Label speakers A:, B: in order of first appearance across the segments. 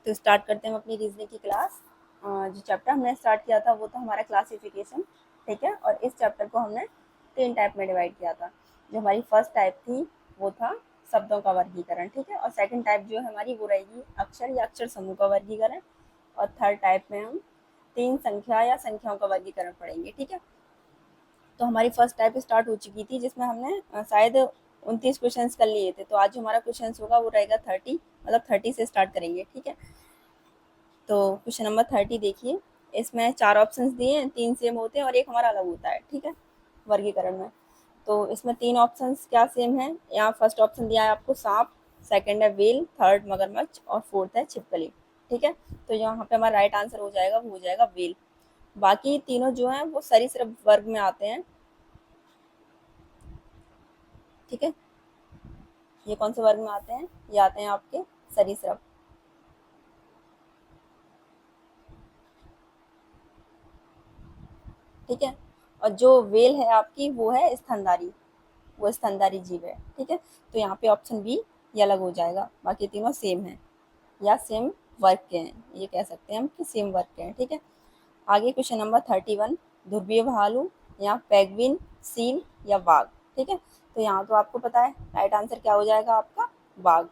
A: तो स्टार्ट करते हैं हम अपनी रीजनिंग की क्लास। जो चैप्टर हमने स्टार्ट किया था वो था हमारा क्लासिफिकेशन, ठीक है। और इस चैप्टर को हमने 3 टाइप में डिवाइड किया था। जो हमारी फर्स्ट टाइप थी वो था शब्दों का वर्गीकरण, ठीक है। और सेकंड टाइप जो है हमारी वो रहेगी अक्षर या अक्षर समूह का वर्गीकरण। और थर्ड टाइप में हम 3 संख्या या संख्याओं का वर्गीकरण पढ़ेंगे, ठीक है। तो हमारी फर्स्ट टाइप स्टार्ट हो चुकी थी जिसमें हमने शायद 29 क्वेश्चन कर लिए थे। तो आज जो हमारा क्वेश्चन होगा वो रहेगा 30, मतलब 30 से स्टार्ट करेंगे, ठीक है। तो क्वेश्चन नंबर 30 देखिए। इसमें 4 ऑप्शंस दिए हैं, 3 सेम होते हैं और एक हमारा अलग होता है, ठीक है, वर्गीकरण में। तो इसमें 3 ऑप्शंस क्या सेम है। यहाँ फर्स्ट ऑप्शन दिया है आपको सांप, सेकंड है व्हेल, थर्ड मगरमच्छ और फोर्थ है छिपकली, ठीक है। तो यहाँ पे हमारा राइट आंसर हो जाएगा, वो हो जाएगा व्हेल। बाकी तीनों जो हैं वो सरीसृप वर्ग में आते हैं, ठीक है। ये कौन से वर्ग में आते हैं, ये आते हैं आपके सरीसृप, ठीक है। और जो वेल है आपकी वो है स्तनधारी, वो स्तनधारी जीव है, ठीक है। तो यहाँ पे ऑप्शन बी ये अलग हो जाएगा, बाकी तीनों सेम है या सेम वर्ग के हैं, ये कह सकते हैं हम कि सेम वर्ग के हैं, ठीक है। आगे क्वेश्चन नंबर 31, ध्रुवीय भालू या पेंगुइन, सील या बाघ, ठीक है। तो यहाँ तो आपको पता है राइट आंसर क्या हो जाएगा आपका, बाघ।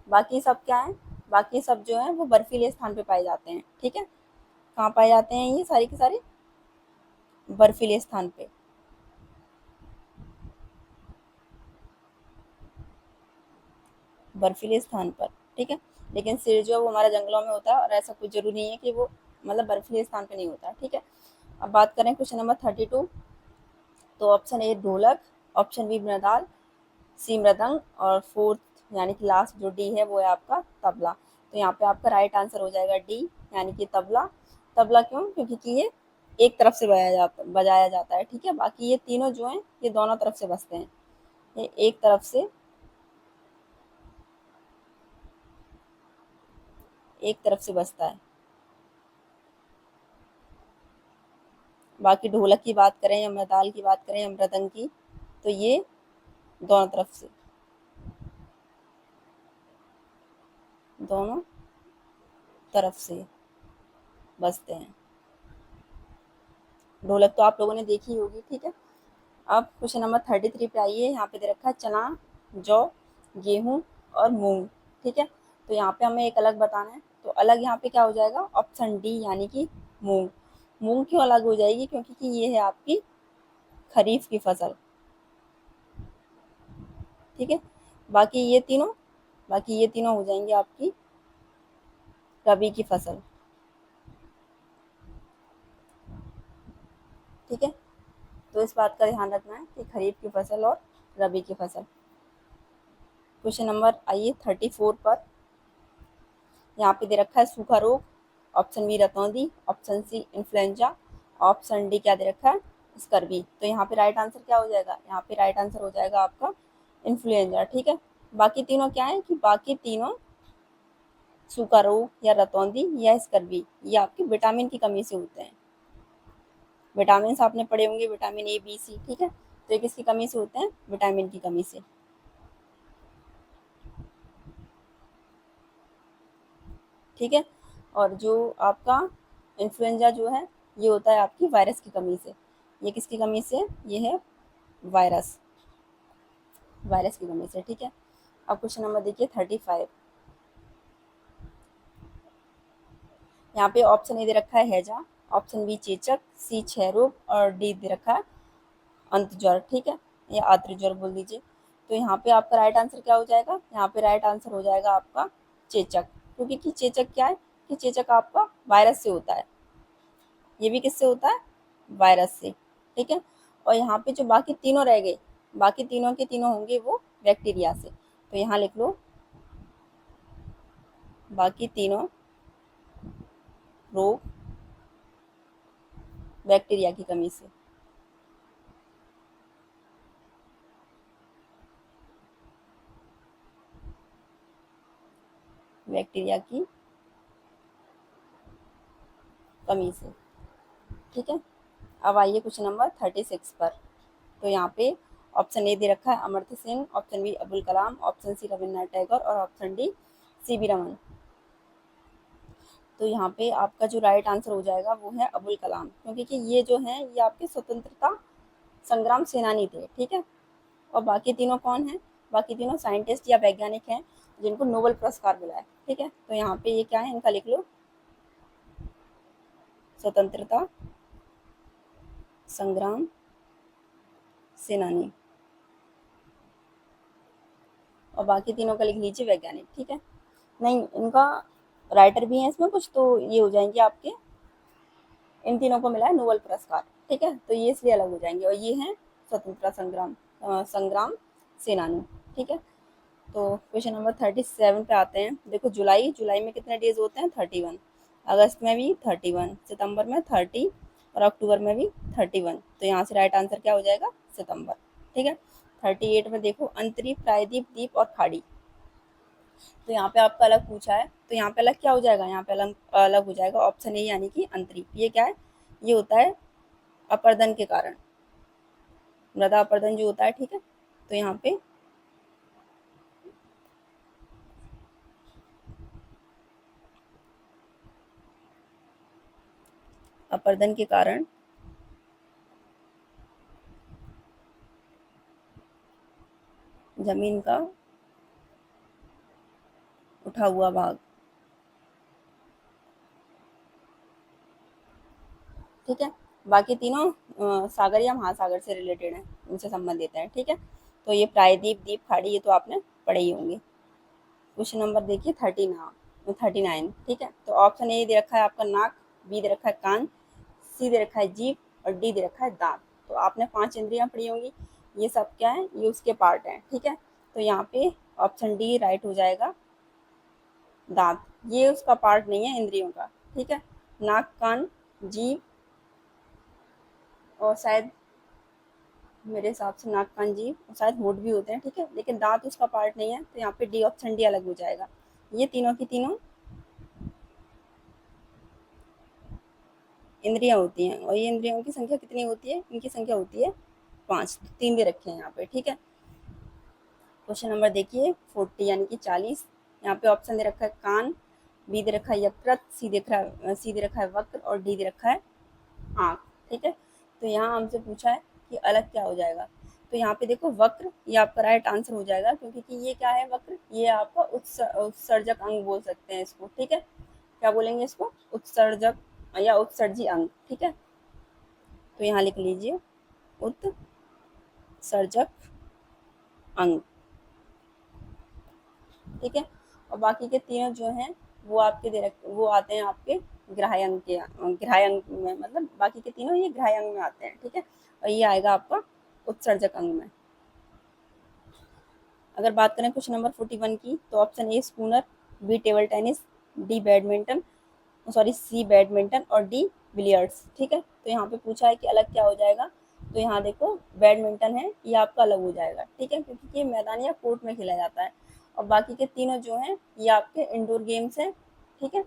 A: बाकी सब क्या है, बाकी सब जो है वो बर्फीले स्थान पे पाए जाते हैं, ठीक है। कहाँ पाए जाते हैं ये सारी के सारे, बर्फीले स्थान पे। बर्फीले स्थान पर, ठीक है। लेकिन सिर जो है वो हमारे जंगलों में होता है और ऐसा कुछ जरूरी नहीं है कि वो मतलब बर्फीले स्थान पे नहीं होता, ठीक है। अब बात करें क्वेश्चन नंबर 32। तो ऑप्शन ए ढोलक, ऑप्शन बी मृदाल, सी मृदंग और फोर्थ यानी कि लास्ट जो डी है वो है आपका तबला। तो यहाँ पे आपका राइट आंसर हो जाएगा डी, यानी कि तबला। तबला क्यों, क्योंकि ये एक तरफ से बजाया जाता है, ठीक है। बाकी ये तीनों जो हैं ये दोनों तरफ से बजते हैं, ये एक तरफ से, एक तरफ से बजता है। बाकी ढोलक की बात करें या मृदाल की बात करें या मृदंग की, तो ये दोनों तरफ से, दोनों तरफ से बजते हैं। ढोलक तो आप लोगों ने देखी होगी, ठीक है। अब क्वेश्चन नंबर 33 पे आइए। यहाँ पे दे रखा है चना, जौ, गेहूं और मूंग, ठीक है। तो यहाँ पे हमें एक अलग बताना है। तो अलग यहाँ पे क्या हो जाएगा, ऑप्शन डी यानी कि मूंग। मूंग क्यों अलग हो जाएगी, क्योंकि कि ये है आपकी खरीफ की फसल, ठीक है। बाकी ये तीनों बाकी ये तीनों हो जाएंगे आपकी रबी की फसल, ठीक है। तो इस बात का ध्यान रखना है कि खरीफ की फसल और रबी की फसल। क्वेश्चन नंबर आइए 34 पर। यहाँ पे दे रखा है सूखा रोग, ऑप्शन बी रतौंधी, option C influenza, option D क्या दे रखा है, स्कर्वी। तो यहाँ पे राइट आंसर क्या हो जाएगा, यहाँ पे राइट आंसर हो जाएगा आपका इन्फ्लुएंजा, ठीक है। बाकी तीनों क्या है कि बाकी तीनों सूखा रोग या रतौंधी या स्कर्वी ये आपकी विटामिन की कमी से होते हैं। विटामिन आपने पढ़े होंगे, विटामिन ए बी सी, ठीक है। तो ये किसकी कमी से होते हैं, विटामिन की कमी से, ठीक है। और जो आपका इन्फ्लुएंजा जो है ये होता है आपकी वायरस की कमी से। ये किसकी कमी से, ये है वायरस, वायरस की कमी से, ठीक है। अब क्वेश्चन नंबर देखिए 35। यहाँ पे ऑप्शन ए दे रखा है हैजा, ऑप्शन बी चेचक, सी क्षय रोग और डी दे रखा है अंत ज्वर, ठीक है, या आद्र ज्वर बोल दीजिए। तो यहाँ पे आपका राइट आंसर क्या हो जाएगा, यहाँ पे राइट आंसर हो जाएगा आपका चेचक। क्योंकि कि चेचक क्या है कि चेचक आपका वायरस से होता है, ये भी किससे होता है, वायरस से, ठीक है। और यहाँ पे जो बाकी तीनों रह गए, बाकी तीनों के तीनों होंगे वो बैक्टीरिया से। तो यहाँ लिख लो बाकी तीनों रोग बैक्टीरिया की कमी से, बैक्टीरिया की कमी से, ठीक है। अब आइए क्वेश्चन नंबर 36 पर। तो यहाँ पे ऑप्शन ए दे रखा है Amartya Sen, option B Abdul Kalam, option C Rabindranath Tagore और ऑप्शन डी सी बी रमन। तो यहाँ पे आपका जो राइट आंसर हो जाएगा वो है अबुल कलाम, क्योंकि कि ये जो है ये आपके स्वतंत्रता संग्राम सेनानी थे, ठीक है। और बाकी तीनों कौन है? बाकी तीनों साइंटिस्ट या वैज्ञानिक हैं जिनको नोबेल पुरस्कार मिला है, ठीक है। तो यहाँ पे ये क्या है, इनका लिख लो, स्वतंत्रता संग्राम सेनानी, और बाकी तीनों का लिख लीजिए वैज्ञानिक, ठीक है। नहीं, इनका राइटर भी है इसमें कुछ, तो ये हो जाएंगे आपके, इन तीनों को मिला है नोबेल पुरस्कार, ठीक है। तो ये इसलिए अलग हो जाएंगे, और ये हैं स्वतंत्रता संग्राम सेनानी, ठीक है। तो क्वेश्चन नंबर 37 पे आते हैं। देखो, जुलाई जुलाई में कितने डेज होते हैं? 31। अगस्त में भी 31, सितंबर में 30, और अक्टूबर में भी 31। तो यहाँ से राइट आंसर क्या हो जाएगा? सितंबर, ठीक है। 38 में देखो, अंतरी, प्रायद्वीप, द्वीप और खाड़ी। तो यहाँ पे आपका अलग पूछा है, तो यहाँ पे अलग क्या हो जाएगा? यहाँ पे अलग अलग हो जाएगा ऑप्शन ए, यानी कि अंतरी। ये क्या है? ये होता है अपर्दन के कारण, मृदा अपर्दन जो होता है, ठीक है। तो यहाँ पे अपर्दन के कारण जमीन का उठा हुआ भाग, ठीक है। बाकी तीनों सागर या महासागर से रिलेटेड हैं, उनसे संबंधित हैं, ठीक है। तो ये प्रायद्वीप, द्वीप, खाड़ी, ये तो आपने पढ़े ही होंगे। क्वेश्चन नंबर देखिए 39, ठीक है। तो ऑप्शन ए दे रखा है आपका नाक, बी दे रखा है कान, सी दे रखा है जीभ, और डी दे रखा है दांत। तो आपने 5 इंद्रियां पढ़ी होंगी, ये सब क्या है? ये उसके पार्ट हैं, ठीक है। तो यहाँ पे ऑप्शन डी राइट हो जाएगा, दांत। ये उसका पार्ट नहीं है इंद्रियों का, ठीक है। नाक, कान, जीभ, और शायद मेरे हिसाब से नाक, कान, जीभ और शायद होंठ भी होते हैं, ठीक है। लेकिन दांत उसका पार्ट नहीं है, तो यहाँ पे डी, ऑप्शन डी अलग हो जाएगा। ये तीनों की तीनों इंद्रियां होती हैं, और ये इंद्रियों की संख्या कितनी होती है? इनकी संख्या होती है 5। 3 दे रखे हैं यहाँ पे, ठीक है। क्वेश्चन नंबर देखिए 40, यानी कि 40। यहाँ पे ऑप्शन दे रखा है कान, बी दे रखा है यकृत, सी दे रखा है वक्र, और डी दे रखा है आँख, ठीक है। तो यहाँ हमसे पूछा है कि अलग क्या हो जाएगा। तो यहाँ पे देखो, वक्र ये आपका राइट आंसर हो जाएगा, क्योंकि कि ये क्या है? वक्र, ये आपका उत्सर्जक अंग बोल सकते हैं इसको, ठीक है। क्या बोलेंगे इसको? उत्सर्जक या उत्सर्जी अंग, ठीक है। तो यहाँ लिख लीजिए, उत्सर्जक अंग, ठीक है। और बाकी के तीनों जो हैं वो आपके वो आते हैं आपके ग्राह्य अंग के, ग्राह्य अंग में, मतलब बाकी के तीनों ये ग्राह्य अंग में आते हैं, ठीक है। और ये आएगा आपका उत्सर्जक अंग में। अगर बात करें क्वेश्चन नंबर 41 की, तो option A spooner, B table tennis, D badminton, sorry C badminton, और डी बिलियर्ड्स, ठीक है। तो यहाँ पे पूछा है कि अलग क्या हो जाएगा। तो यहाँ देखो, बैडमिंटन है, ये आपका अलग हो जाएगा, ठीक है, क्योंकि ये मैदान या कोर्ट में खेला जाता है। और बाकी के तीनों जो हैं ये आपके इंडोर गेम्स हैं, ठीक है,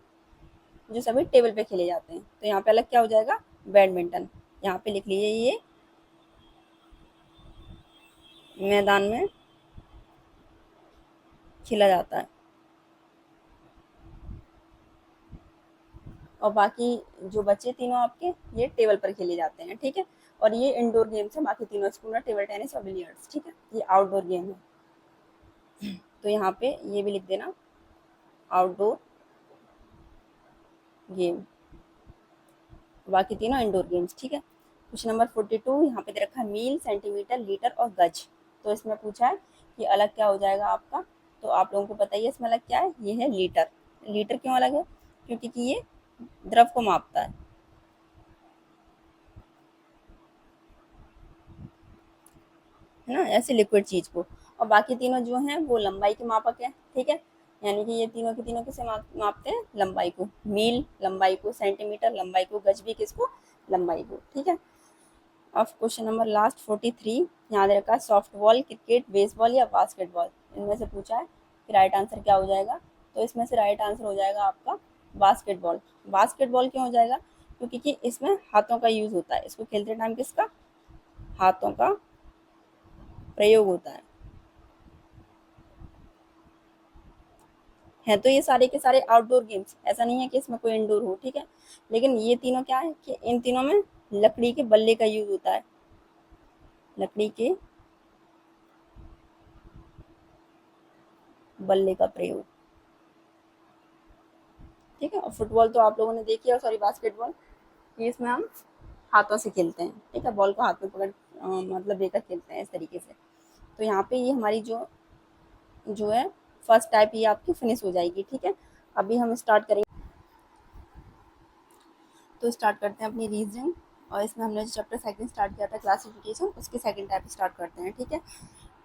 A: जो सभी टेबल पे खेले जाते हैं। तो यहाँ पे अलग क्या हो जाएगा? बैडमिंटन। यहाँ पे लिख लीजिए, ये मैदान में खेला जाता है। और बाकी जो बच्चे तीनों आपके, ये टेबल पर खेले जाते हैं, ठीक है। और ये इंडोर गेम्स है, बाकी तीनों स्कूल में टेबल टेनिस और बिलियर्ड्स, ठीक है, ये आउटडोर गेम है। तो यहाँ पे ये भी लिख देना, आउटडोर गेम। बाकी तीनों इंडोर गेम्स, ठीक है। क्वेश्चन नंबर 42, यहाँ पे दे रखा है मील, सेंटीमीटर, लीटर और गज। तो इसमें पूछा है कि अलग क्या हो जाएगा आपका। तो आप लोगों को पता ही है इसमें अलग क्या है, ये है लीटर। लीटर क्यों अलग है? क्योंकि कि ये द्रव को मापता है ना, ऐसे लिक्विड चीज को। और बाकी तीनों जो हैं वो लंबाई के मापक है, ठीक है। यानी कि ये तीनों के तीनों किसे मापते हैं? लंबाई को। मील लंबाई को, सेंटीमीटर लंबाई को, गज भी किसको? लंबाई को, ठीक है। अब क्वेश्चन नंबर लास्ट 43, यहाँ दे रखा है सॉफ्ट बॉल, क्रिकेट, बेसबॉल या बास्केटबॉल। इनमें से पूछा है कि राइट आंसर क्या हो जाएगा। तो इसमें से राइट आंसर हो जाएगा आपका बास्केटबॉल। बास्केटबॉल क्यों हो जाएगा? क्योंकि कि इसमें हाथों का यूज होता है, इसको खेलते टाइम किसका? हाथों का प्रयोग होता है। हैं तो ये सारे के सारे आउटडोर गेम्स, ऐसा नहीं है कि इसमें कोई इंडोर हो, ठीक है। लेकिन ये तीनों क्या है कि इन तीनों में लकड़ी के बल्ले का यूज होता है, लकड़ी के बल्ले का प्रयोग, ठीक है। और फुटबॉल तो आप लोगों ने देखी है, सॉरी बास्केटबॉल, कि इसमें हम हाथों से खेलते हैं, ठीक है, बॉल को हाथ में पकड़ मतलब लेकर खेलते हैं इस तरीके से। तो यहाँ पे ये हमारी जो जो है फर्स्ट टाइप ये आपकी फिनिश हो जाएगी, ठीक है। अभी हम स्टार्ट करेंगे, तो स्टार्ट करते हैं अपनी रीजनिंग, और इसमें हमने जो चैप्टर सेकंड स्टार्ट किया था क्लासिफिकेशन, उसके सेकंड टाइप स्टार्ट करते हैं, ठीक है।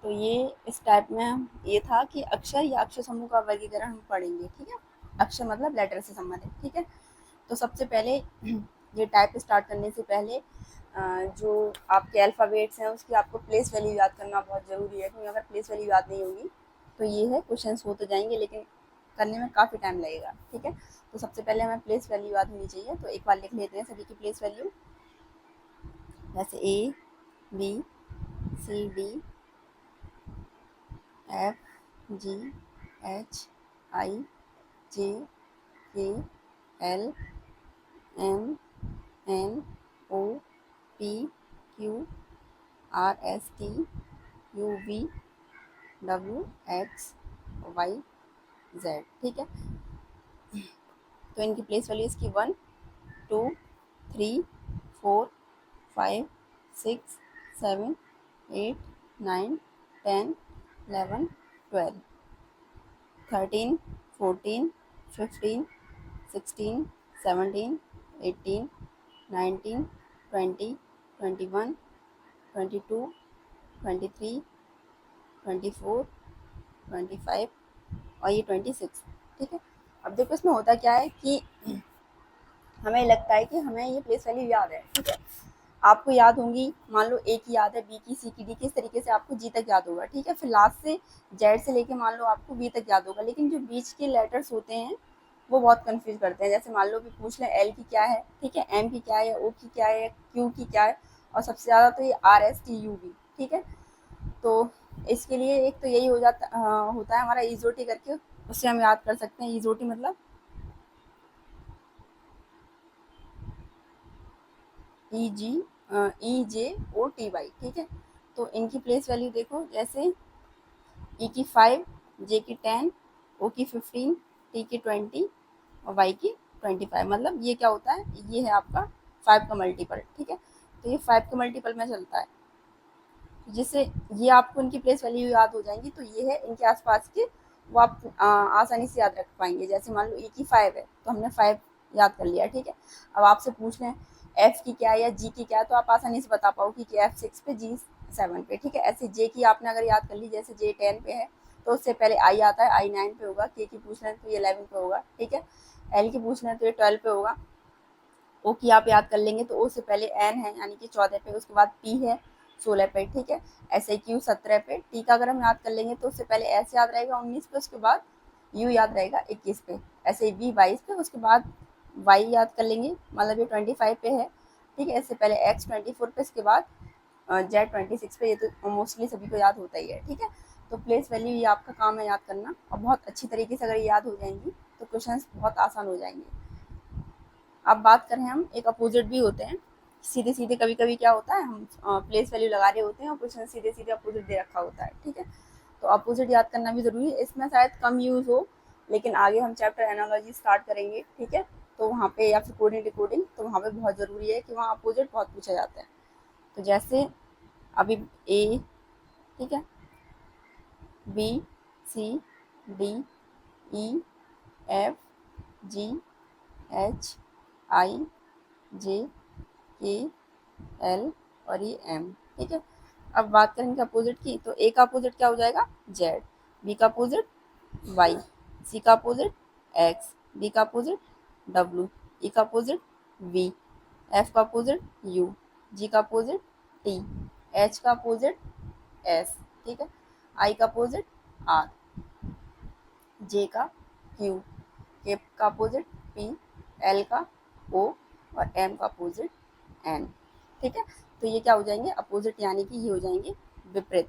A: तो ये इस टाइप में ये था कि अक्षर या अक्षर समूह का वर्गीकरण हम पढ़ेंगे, ठीक है। अक्षर मतलब लेटर से संबंधित, ठीक है। तो सबसे पहले ये टाइप स्टार्ट करने से पहले जो आपके अल्फ़ाबेट्स हैं उसकी आपको प्लेस वैल्यू याद करना बहुत ज़रूरी है, क्योंकि अगर प्लेस वैल्यू याद नहीं होगी तो ये है क्वेश्चंस हो तो जाएंगे लेकिन करने में काफ़ी टाइम लगेगा, ठीक है। तो सबसे पहले हमें प्लेस वैल्यू याद होनी चाहिए, तो एक बार लिख लेते हैं सभी की प्लेस वैल्यू, जैसे A B C D F G H I J K L M N O P Q R S T U V W X Y Z, ठीक है। तो इनकी प्लेस वैल्यू इसकी 1 2 3 4 5 6 7 8 9 10 11 12 13 14 15 16 17 18 19 20 21 22 23 24 25 और ये 26, ठीक है। अब देखो इसमें होता क्या है कि हमें लगता है कि हमें ये प्लेस वैल्यू याद है, ठीक है। आपको याद होंगी, मान लो ए की याद है, बी की, सी की, डी की, इस तरीके से आपको जी तक याद होगा, ठीक है। फिर लास्ट से जेड से लेके मान लो आपको वी तक याद होगा, लेकिन जो बीच के लेटर्स होते हैं वो बहुत कंफ्यूज करते हैं। जैसे मान लो भी पूछ लें एल की क्या है, ठीक है, एम की क्या है, ओ की क्या है, क्यू की क्या है, और सबसे ज़्यादा तो ये R S T U V, ठीक है। तो इसके लिए एक तो यही हो जाता होता है हमारा ईजोटी करके, उससे हम याद कर सकते हैं। ईजोटी मतलब ई जी ई जे ओ टी वाई, ठीक है। तो इनकी प्लेस वैल्यू देखो, जैसे ई की 5, जे की 10, ओ की 15, टी की 20 और वाई की 25। मतलब ये क्या होता है, ये है आपका 5 का मल्टीपल, ठीक है। तो ये 5 के मल्टीपल में चलता है, जिससे ये आपको इनकी प्लेस वैल्यू याद हो जाएंगी। तो ये है इनके आसपास के, वो आप आसानी से याद रख पाएंगे। जैसे मान लो ई की 5 है तो हमने 5 याद कर लिया, ठीक है। अब आपसे पूछ लें एफ की क्या है या जी की क्या है, तो आप आसानी से बता पाओगे कि एफ 6 पे, जी 7 पे, ठीक है। ऐसे जे की आपने अगर याद कर ली, जैसे जे 10 पे है तो उससे पहले आई आता है, आई 9 पे होगा, के की पूछ लें तो ये 11 पे होगा, ठीक है। एल की पूछ लें तो ये 12 पे होगा, ओ की आप याद कर लेंगे तो ओ से पहले एन है यानी कि 14 पे, उसके बाद पी है 16 पे, ठीक है। ऐसे क्यू 17 पे, टी का अगर हम याद कर लेंगे तो उससे पहले एस याद रहेगा 19 पे, उसके बाद यू याद रहेगा 21 पे, ऐसे वी 22 पे, उसके बाद वाई याद कर लेंगे, मतलब ये 25 पे है, ठीक है। इससे पहले एक्स 24 पे, इसके बाद जेड 26 पे। ये तो मोस्टली सभी को याद होता ही है, ठीक है। तो प्लेस वैल्यू ये आपका काम है याद करना, और बहुत अच्छी तरीके से अगर ये याद हो जाएंगी तो क्वेश्चन बहुत आसान हो जाएंगे। अब बात करें हम, एक अपोजिट भी होते हैं, सीधे सीधे कभी कभी क्या होता है, हम प्लेस वैल्यू लगा रहे होते हैं और क्वेश्चन सीधे सीधे अपोजिट दे रखा होता है, ठीक है। तो अपोजिट याद करना भी ज़रूरी है, इसमें शायद कम यूज़ हो, लेकिन आगे हम चैप्टर एनालॉजी स्टार्ट करेंगे, ठीक है। तो वहाँ पे या फिर कोडिंग डिकोडिंग, तो वहाँ पे बहुत ज़रूरी है कि वहाँ अपोजिट बहुत पूछा जाता है। तो जैसे अभी ए, ठीक है, B C D E F G H I J K L और ये एम, ठीक है। अब बात करें इनके अपोजिट की, तो ए का अपोजिट क्या हो जाएगा, जेड, बी का अपोजिट वाई, सी का अपोजिट एक्स, डी का अपोजिट डब्ल्यू, ई का अपोजिट वी, एफ का अपोजिट यू, जी का अपोजिट टी, एच का अपोजिट एस, ठीक है, आई का अपोजिट आर, जे का क्यू, के का अपोजिट पी, एल का ओ और एम का अपोजिट एन, ठीक है। तो ये क्या हो जाएंगे अपोजिट, यानी कि ये हो जाएंगे विपरीत।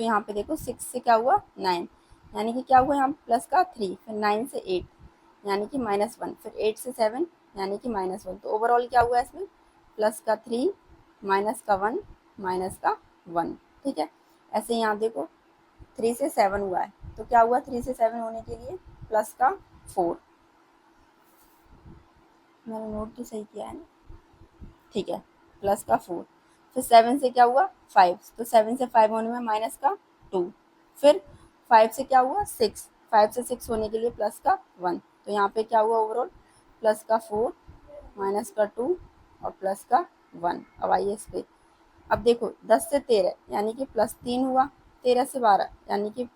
A: तो यहाँ पे देखो 6 से क्या हुआ 9, यानी कि क्या हुआ यहाँ प्लस का 3, फिर 9 से 8 यानी कि -1, फिर 8 से 7 यानी कि -1। तो ओवरऑल क्या हुआ इसमें प्लस का 3 माइनस का 1 माइनस का 1। ठीक है, ऐसे यहाँ देखो 3 से 7 हुआ है, तो क्या हुआ 3 से 7 होने के लिए प्लस का 4। मैंने नोट तो सही किया है ना, ठीक है, प्लस का 4। फिर 7 से क्या हुआ 5, तो 7 से 5 होने में माइनस का 2। फिर 5 से क्या हुआ 6, 5 से 6 होने के लिए प्लस का 1। तो यहाँ पे क्या हुआ ओवरऑल प्लस का 4 माइनस का 2 और प्लस का 1। अब आइए इस पे, अब देखो 10 से 13 यानी कि प्लस 3 हुआ, 13 से 12 यानी कि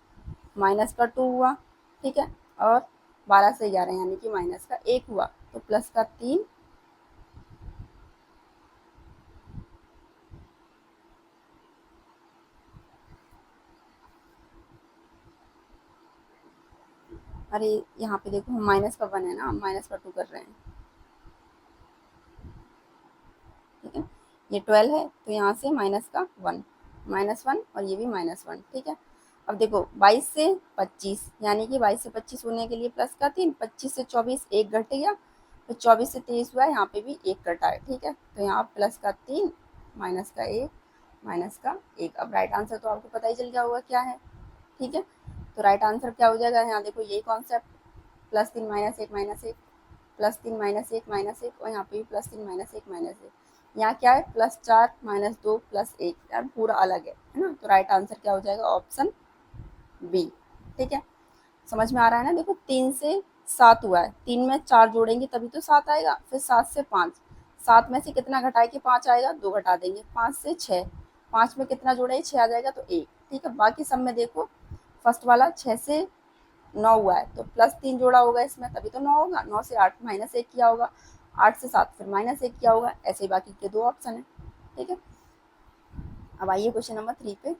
A: माइनस का 2 हुआ। ठीक है, और 12 से 11 यानी कि माइनस का 1 हुआ, तो प्लस का 3। अरे यहाँ पे देखो हम माइनस का 1 है ना, हम माइनस का 2 कर रहे हैं। ठीक है, ये 12 है तो यहाँ से माइनस का 1, -1 और ये भी -1। ठीक है, अब देखो 22 से 25 यानी कि 22 से 25 होने के लिए प्लस का 3, 25 से 24 एक घट गया, फिर 24 से 23 हुआ, यहाँ पे भी एक घटा है। ठीक है, तो यहाँ प्लस का 3 माइनस का 1 माइनस का 1। अब राइट आंसर तो आपको पता ही चल गया होगा क्या है। ठीक है, तो राइट आंसर क्या हो जाएगा, यहाँ देखो यही कॉन्सेप्ट, +3 -1 प्लस 3 -1 -1, और यहाँ पे भी +3 -1 -1। यहाँ क्या है +4 -2 +1, यार पूरा अलग है ना। तो राइट आंसर क्या हो जाएगा ऑप्शन बी। ठीक है, समझ में आ रहा है ना। देखो 3 से 7 हुआ है, 3 में 4 जोड़ेंगे तभी तो 7 आएगा। फिर 7 से 5, 7 में से कितना घटाए कि 5 आएगा, 2 घटा देंगे। 5 से 6, 5 में कितना जोड़े 6 आ जाएगा, तो 1। ठीक है, बाकी सब में देखो फर्स्ट वाला 6 से 9 हुआ है, तो +3 जोड़ा होगा इसमें तभी तो 9 होगा। 9 से 8 -1 किया होगा, 8 से 7 फिर -1 किया होगा, ऐसे ही बाकी के 2 ऑप्शन है। ठीक है, अब आइए क्वेश्चन नंबर 3 पे।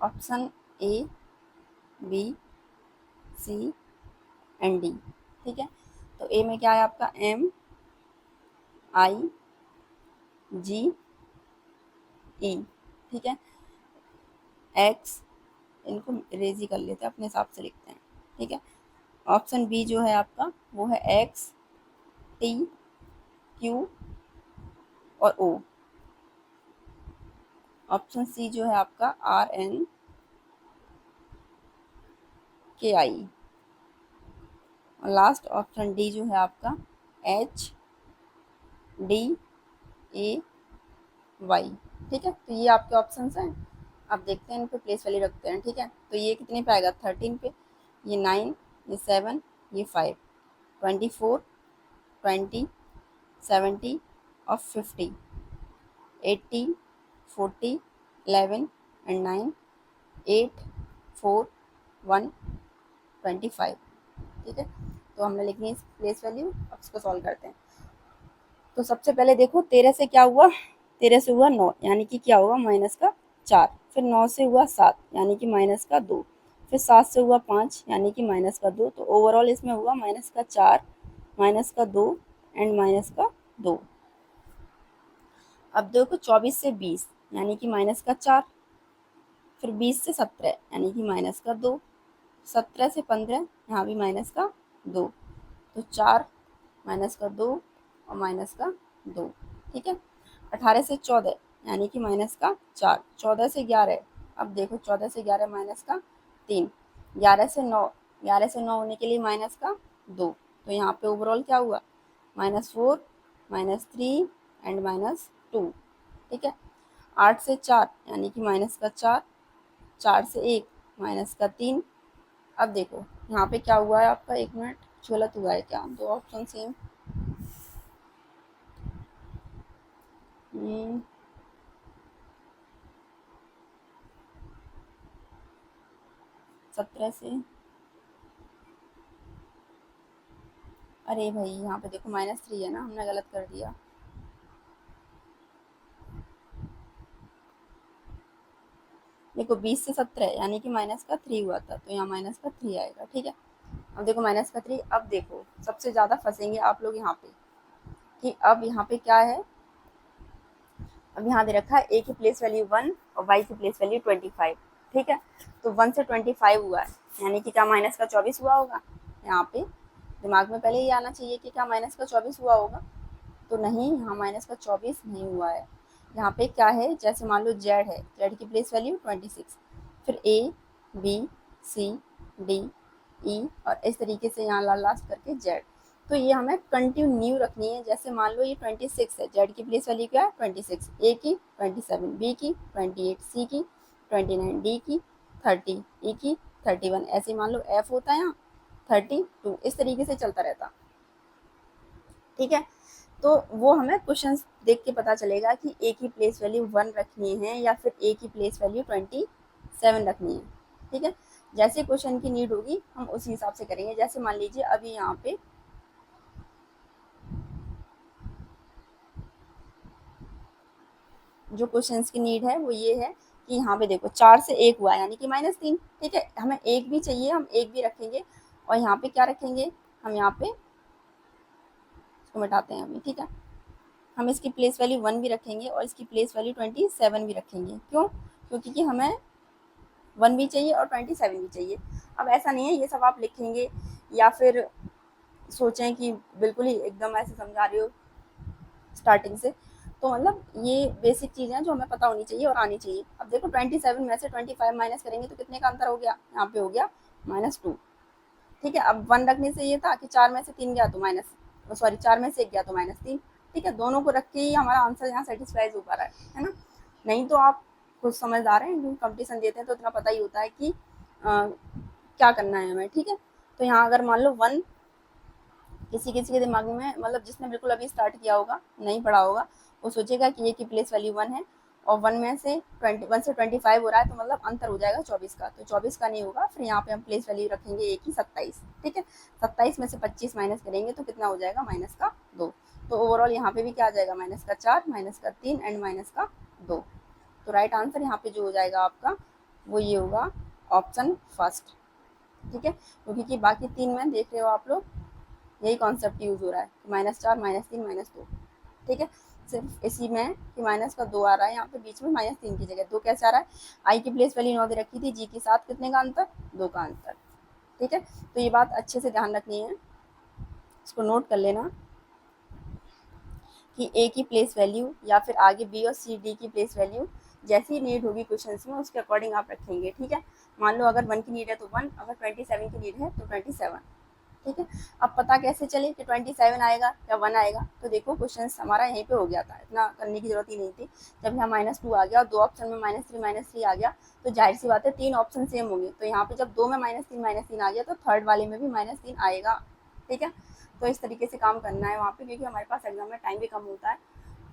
A: Option A, B, C and D. ठीक है, तो ए में क्या है आपका M I G E। ठीक है, X, इनको रेजी कर लेते हैं, अपने हिसाब से लिखते हैं। ठीक है, ऑप्शन बी जो है आपका वो है X T Q और O। ऑप्शन सी जो है आपका RNKI। और लास्ट ऑप्शन डी जो है आपका HDAY। ठीक है, तो ये आपके ऑप्शंस हैं। अब देखते हैं इन पे प्लेस वैल्यू रखते हैं। ठीक है, तो ये कितने पे आएगा 13 पे, ये 9, ये 7, ये 5, 24, 20, 70 और 50, 80, 40, 11 एंड 9, 8, 4, 1, 25। ठीक है, तो हमने लिखनी है प्लेस वैल्यू। अब इसको सॉल्व करते हैं। तो सबसे पहले देखो 13 से क्या हुआ, 13 से हुआ 9 यानी कि क्या होगा माइनस का 4। फिर 9 से हुआ 7 यानी कि माइनस का 2। फिर 7 से हुआ 5 यानी कि माइनस का 2। तो ओवरऑल इसमें हुआ माइनस का 4 माइनस का 2 एंड माइनस का 2। अब देखो 24 से 20 यानी कि माइनस का 4। फिर 20 से 17 यानी कि माइनस का 2। 17 से 15 यहाँ भी माइनस का 2। तो 4 माइनस का 2 और माइनस का 2। ठीक है, 18 से 14 यानी कि माइनस का 4। 14 से 11, अब देखो 14 से 11 माइनस का 3। 11 से 9, 11 से 9 होने के लिए माइनस का 2। तो यहाँ पे ओवरऑल क्या हुआ -4 -3 एंड -2। ठीक है, 8 से 4 यानी कि माइनस का 4। 4 से 1 माइनस का 3। अब देखो यहाँ पे क्या हुआ है आपका, 1 मिनट, गलत हुआ है क्या, दो ऑप्शन सेम। 17 से, अरे भाई यहाँ पे देखो -3 है ना, हमने गलत कर दिया। देखो 20 से 17 यानी कि माइनस का 3 हुआ था, तो यहाँ माइनस का 3 आएगा। ठीक है, अब देखो माइनस का 3। अब देखो सबसे ज़्यादा फंसेंगे आप लोग यहाँ पे कि अब यहाँ पे क्या है, अब यहाँ दे रखा है ए की प्लेस वैल्यू 1 और वाई की प्लेस वैल्यू 25, ठीक है। तो 1 से 25 हुआ है, यानी कि क्या माइनस का 24 हुआ होगा। यहाँ पे दिमाग में पहले ये आना चाहिए कि क्या माइनस का 24 हुआ होगा, तो नहीं, यहाँ माइनस का 24 नहीं हुआ है। यहाँ पे क्या है, जैसे मान लो जेड है, जेड की प्लेस वैल्यू 26, फिर ए बी सी डी ई और इस तरीके से यहाँ लास्ट करके जेड। तो ये हमें कंटिन्यू रखनी है। जैसे मान लो ये 26 है, जेड की प्लेस वैल्यू क्या है 26, ए की 27, बी की 28, सी की 29, डी की 30, ई की 31, ऐसे मान लो एफ होता है यहाँ 32, इस तरीके से चलता रहता, ठीक है। तो वो हमें क्वेश्चन देख के पता चलेगा कि ए की प्लेस वैल्यू 1 रखनी है या फिर ए की प्लेस वैल्यू 27 रखनी है, ठीक है। जैसे क्वेश्चन की नीड होगी हम उसी हिसाब से करेंगे। जैसे मान लीजिए अभी यहाँ पे जो क्वेश्चंस की नीड है वो ये है कि यहाँ पे देखो 4 से 1 हुआ है, यानी कि -3, ठीक है। हमें एक भी चाहिए, हम एक भी रखेंगे और यहाँ पे क्या रखेंगे, हम यहाँ पे इसको मिटाते हैं अभी, ठीक है। हम इसकी प्लेस वैल्यू 1 भी रखेंगे और इसकी प्लेस वैल्यू 27 भी रखेंगे। क्यों? क्योंकि कि हमें 1 भी चाहिए और 27 भी चाहिए। अब ऐसा नहीं है ये सब आप लिखेंगे या फिर सोचें कि बिल्कुल ही एकदम ऐसे समझा रही हो स्टार्टिंग से, तो मतलब ये बेसिक चीज़ें हैं जो हमें पता होनी चाहिए और आनी चाहिए। अब देखो 27 में से 25 माइनस करेंगे तो कितने का अंतर हो गया, यहाँ पे हो गया -2, ठीक है। अब 1 रखने से ये था कि 4 में से 3 गया तो सॉरी 4 में से 1 गया तो -3, ठीक है। दोनों को रख के ही हमारा आंसर यहाँ सेटिस्फाइज हो पा रहा है ना। नहीं तो आप कुछ समझदार हैं, क्योंकि कंपटीशन देते हैं तो इतना पता ही होता है कि क्या करना है हमें, ठीक है। तो यहाँ अगर मान लो 1 किसी किसी के दिमाग में, मतलब जिसने बिल्कुल अभी स्टार्ट किया होगा, नहीं पढ़ा होगा, वो सोचेगा कि ये की प्लेस वैल्यू 1 है और 1 में से 1 से 25 हो रहा है, तो मतलब अंतर हो जाएगा 24 का, तो 24 का नहीं होगा। फिर यहाँ पे हम प्लेस वैल्यू रखेंगे ए की 27, ठीक है। 27 में से 25 माइनस करेंगे तो कितना हो जाएगा, -2। तो ओवरऑल यहाँ पे भी क्या आ जाएगा, -4, -3 एंड -2। तो राइट आंसर यहाँ पे जो हो जाएगा आपका वो ये होगा ऑप्शन फर्स्ट, ठीक है। क्योंकि कि बाकी 3 में देख रहे हो आप लोग यही कॉन्सेप्ट यूज हो रहा है, -4, -3, -2, ठीक है। सिर्फ इसी में कि माइनस का 2 आ रहा है, यहाँ पे बीच में -3 की जगह 2 कैसे आ रहा है, आई की प्लेस वैल्यू 9 दे रखी थी, जी के साथ कितने का अंतर, 2 का अंतर, ठीक है। तो ये बात अच्छे से ध्यान रखनी है, इसको नोट कर लेना कि ए की प्लेस वैल्यू या फिर आगे बी और सी डी की प्लेस वैल्यू जैसी नीड होगी क्वेश्चन में उसके अकॉर्डिंग आप रखेंगे, ठीक है। मान लो अगर 1 की नीड है तो 1, अगर 27 की नीड है तो 27, ठीक है। अब पता कैसे चले कि 27 आएगा या 1 आएगा, तो देखो क्वेश्चन हमारा यहीं पे हो गया था, इतना करने की जरूरत ही नहीं थी। जब यहाँ -2 आ गया और 2 ऑप्शन में -3 आ गया, तो जाहिर सी बात है 3 ऑप्शन सेम होंगे, तो यहाँ पे जब 2 में -3 आ गया तो थर्ड वाले में भी -3 आएगा, ठीक है। तो इस तरीके से काम करना है वहाँ पे, क्योंकि हमारे पास एग्जाम में टाइम भी कम होता है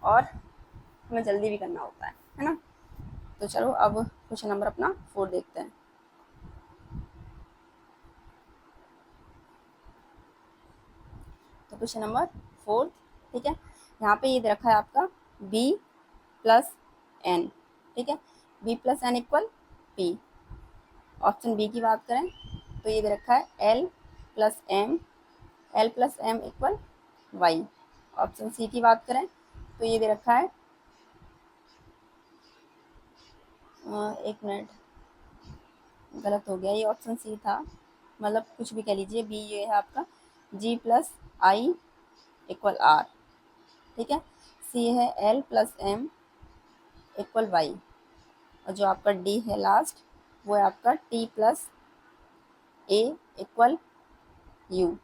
A: और हमें जल्दी भी करना होता है ना। तो चलो अब क्वेश्चन नंबर अपना 4 देखते हैं। तो क्वेश्चन नंबर 4, ठीक है। यहाँ पे ये दे रखा है आपका b प्लस n, ठीक है। b plus N equal p। Option B की बात करें तो ये दे रखा है l plus m equal y। Option C की बात करें तो ये दे रखा है एक मिनट, गलत हो गया, ये ऑप्शन सी था, मतलब कुछ भी कह लीजिए, बी ये है आपका g plus I equal R, ठीक है। सी है L plus M equal Y और जो आपका डी है लास्ट वो है आपका T plus A equal U,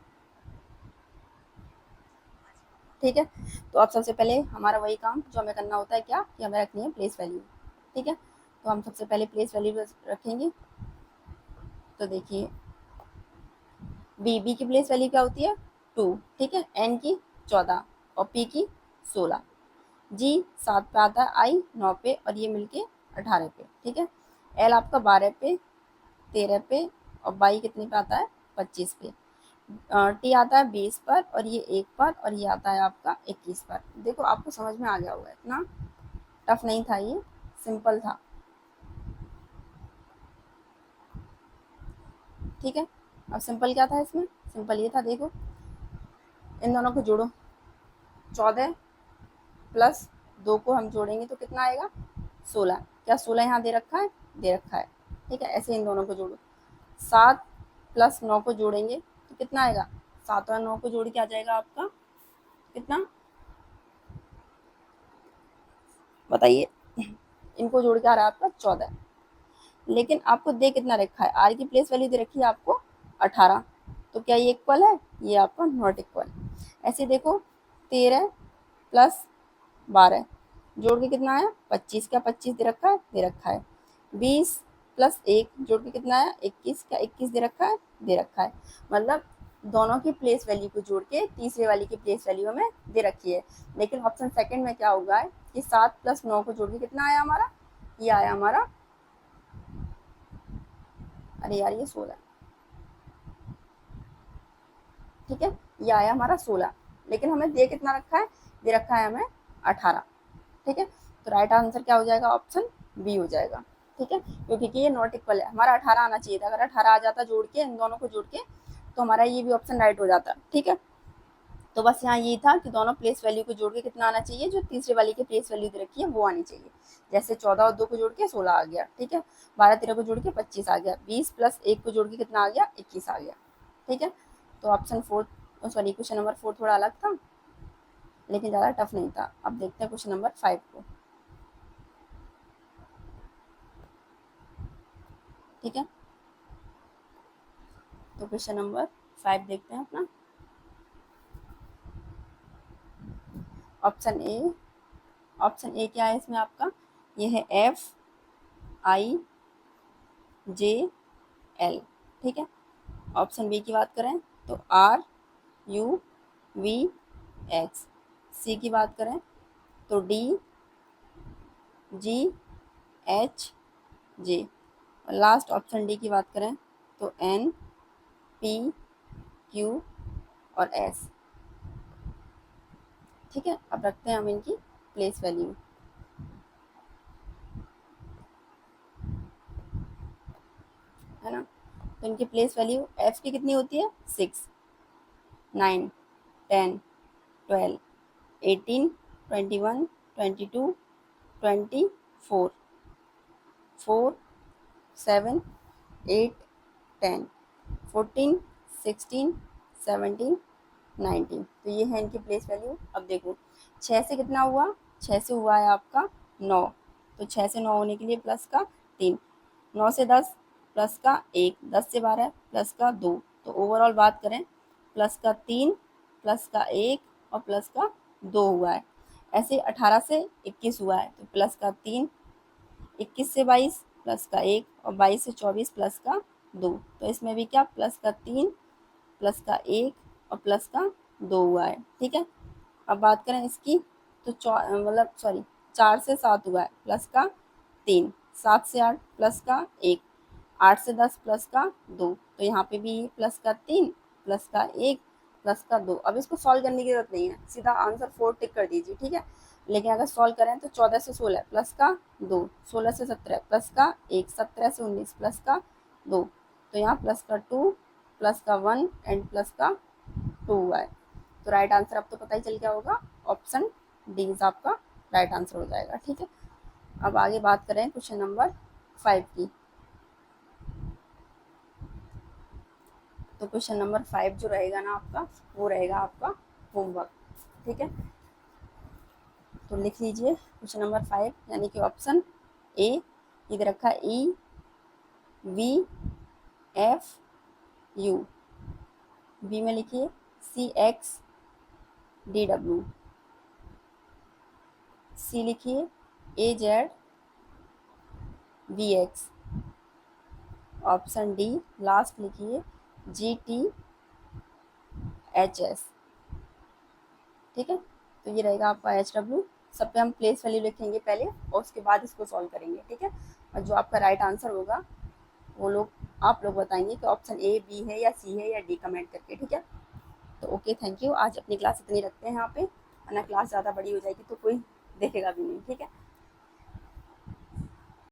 A: ठीक है। तो अब सबसे पहले हमारा वही काम जो हमें करना होता है, क्या कि हमें रखनी है प्लेस वैल्यू, ठीक है। तो हम सबसे पहले प्लेस वैल्यू रखेंगे। तो देखिए बी की प्लेस वैल्यू क्या होती है 2, ठीक है। एन की 14 और पी की 16, जी 7 पे आता है, आई 9 पे और ये मिलके 18 पे, ठीक है। एल आपका 12 पे, 13 पे और वाई कितने पे आता है 25 पे। टी आता है 20 पर और ये 1 पर और ये आता है आपका 21 पर। देखो आपको समझ में आ गया होगा, इतना टफ नहीं था, ये सिंपल था, ठीक है। अब सिंपल क्या था इसमें, सिंपल ये था, देखो इन दोनों को जोड़ो, 14 प्लस 2 को हम जोड़ेंगे तो कितना आएगा 16। क्या 16 यहाँ दे रखा है? दे रखा है। ठीक है, ऐसे इन दोनों को जोड़ो। 7 प्लस 9 को जोड़ेंगे तो कितना आएगा? 7 और 9 को जोड़ के आ जाएगा आपका कितना, बताइए। इनको जोड़ के आ रहा है आपका 14। लेकिन आपको दे कितना रखा है? आर की प्लेस वैल्यू दे रखी है आपको 18। तो क्या ये इक्वल है? ये आपका नॉट इक्वल। ऐसे देखो 13 प्लस 12 जोड़ के कितना आया? 25। क्या 25 दे रखा है? दे रखा है। 20 प्लस 1 जोड़ के कितना आया? 21। क्या 21 दे रखा है? दे रखा है। मतलब दोनों की प्लेस वैल्यू को जोड़ के तीसरे वाली की प्लेस वैल्यू हमें दे रखी है। लेकिन ऑप्शन सेकंड में क्या होगा है कि 7 प्लस 9 को जोड़ के कितना आया हमारा? ये आया हमारा, अरे यार ये 16। ठीक है, ये आया हमारा 16। लेकिन हमें दे कितना रखा है? दे रखा है हमें 18। ठीक है, तो राइट आंसर क्या हो जाएगा? ऑप्शन बी हो जाएगा। ठीक है, क्योंकि ये नॉट इक्वल है। हमारा 18 आना चाहिए था। अगर 18 आ जाता जोड़ के, इन दोनों को जोड़ के, तो हमारा ये भी ऑप्शन राइट हो जाता। ठीक है, तो बस यहाँ ये था कि दोनों प्लेस वैल्यू को जोड़ के कितना आना चाहिए? जो तीसरे वाली की प्लेस वैल्यू दे रखी है वो आनी चाहिए। जैसे 14 और 2 को जोड़ के 16 आ गया। ठीक है, 12 13 को जोड़ के 25 आ गया। 20 प्लस 1 को जोड़ के कितना आ गया? 21 आ गया। ठीक है, तो ऑप्शन 4, सॉरी क्वेश्चन नंबर 4 थोड़ा अलग था, लेकिन ज़्यादा टफ नहीं था। अब देखते हैं क्वेश्चन नंबर 5 को। ठीक है, तो क्वेश्चन नंबर 5 देखते हैं अपना। ऑप्शन ए, ऑप्शन ए क्या है इसमें आपका? ये है FIJL। ठीक है, ऑप्शन बी की बात करें तो RUVX। सी की बात करें तो DGHJ। और लास्ट ऑप्शन डी की बात करें तो NPQ और S। ठीक है, अब रखते हैं हम इनकी प्लेस वैल्यू। है ना, तो इनकी प्लेस वैल्यू एफ की कितनी होती है? 6, 9, 10, 12, 18, 21, 22, 24, 4, 7, 8, 10, 14, 16, 17, 19। तो ये है इनकी प्लेस वैल्यू। अब देखो 6 से कितना हुआ? 6 से हुआ है आपका 9। तो 6 से 9 होने के लिए प्लस का 3, 9 से 10 प्लस का 1, 10 से 12 प्लस का 2। तो ओवरऑल बात करें प्लस का 3, प्लस का 1 और प्लस का 2 हुआ है। ऐसे 18 से 21 हुआ है तो प्लस का 3, 21 से 22 प्लस का 1 और 22 से 24 प्लस का 2। तो इसमें भी क्या प्लस का 3, प्लस का 1 और प्लस का 2 हुआ है। ठीक है, अब बात करें इसकी तो मतलब सॉरी 4 से 7 हुआ है प्लस का 3, 7 से 8 प्लस का 1, 8 से 10 प्लस का 2। तो यहाँ पे भी प्लस का 3, प्लस का 1, प्लस का 2। अब इसको सॉल्व करने की जरूरत नहीं है, सीधा आंसर 4 टिक कर दीजिए। ठीक है, लेकिन अगर सॉल्व करें तो 14 से 16 प्लस का 2, 16 से 17 प्लस का 1, 17 से 19 प्लस का 2। तो यहाँ प्लस का 2, प्लस का 1 एंड प्लस का 2 हुआ है। तो राइट आंसर अब तो पता ही चल गया होगा, ऑप्शन डी इज आपका राइट आंसर हो जाएगा। ठीक है, अब आगे बात करें क्वेश्चन नंबर 5 की। तो क्वेश्चन नंबर 5 जो रहेगा ना आपका, वो रहेगा आपका होमवर्क। ठीक है, तो लिख लीजिए क्वेश्चन नंबर 5 यानी कि ऑप्शन ए, इधर रखा EVFU। बी में लिखिए CXDW। सी लिखिए AZVX। ऑप्शन डी लास्ट लिखिए GTHS। ठीक है, तो ये रहेगा आपका HW। सब पे हम प्लेस वैल्यू लिखेंगे पहले और उसके बाद इसको सॉल्व करेंगे। ठीक है, और जो आपका राइट आंसर होगा वो आप लोग बताएंगे कि ऑप्शन ए, बी है या सी है या डी, कमेंट करके। ठीक है, तो ओके, थैंक यू। आज अपनी क्लास इतनी रखते हैं यहाँ पे, वरना क्लास ज़्यादा बड़ी हो जाएगी तो कोई देखेगा भी नहीं। ठीक है।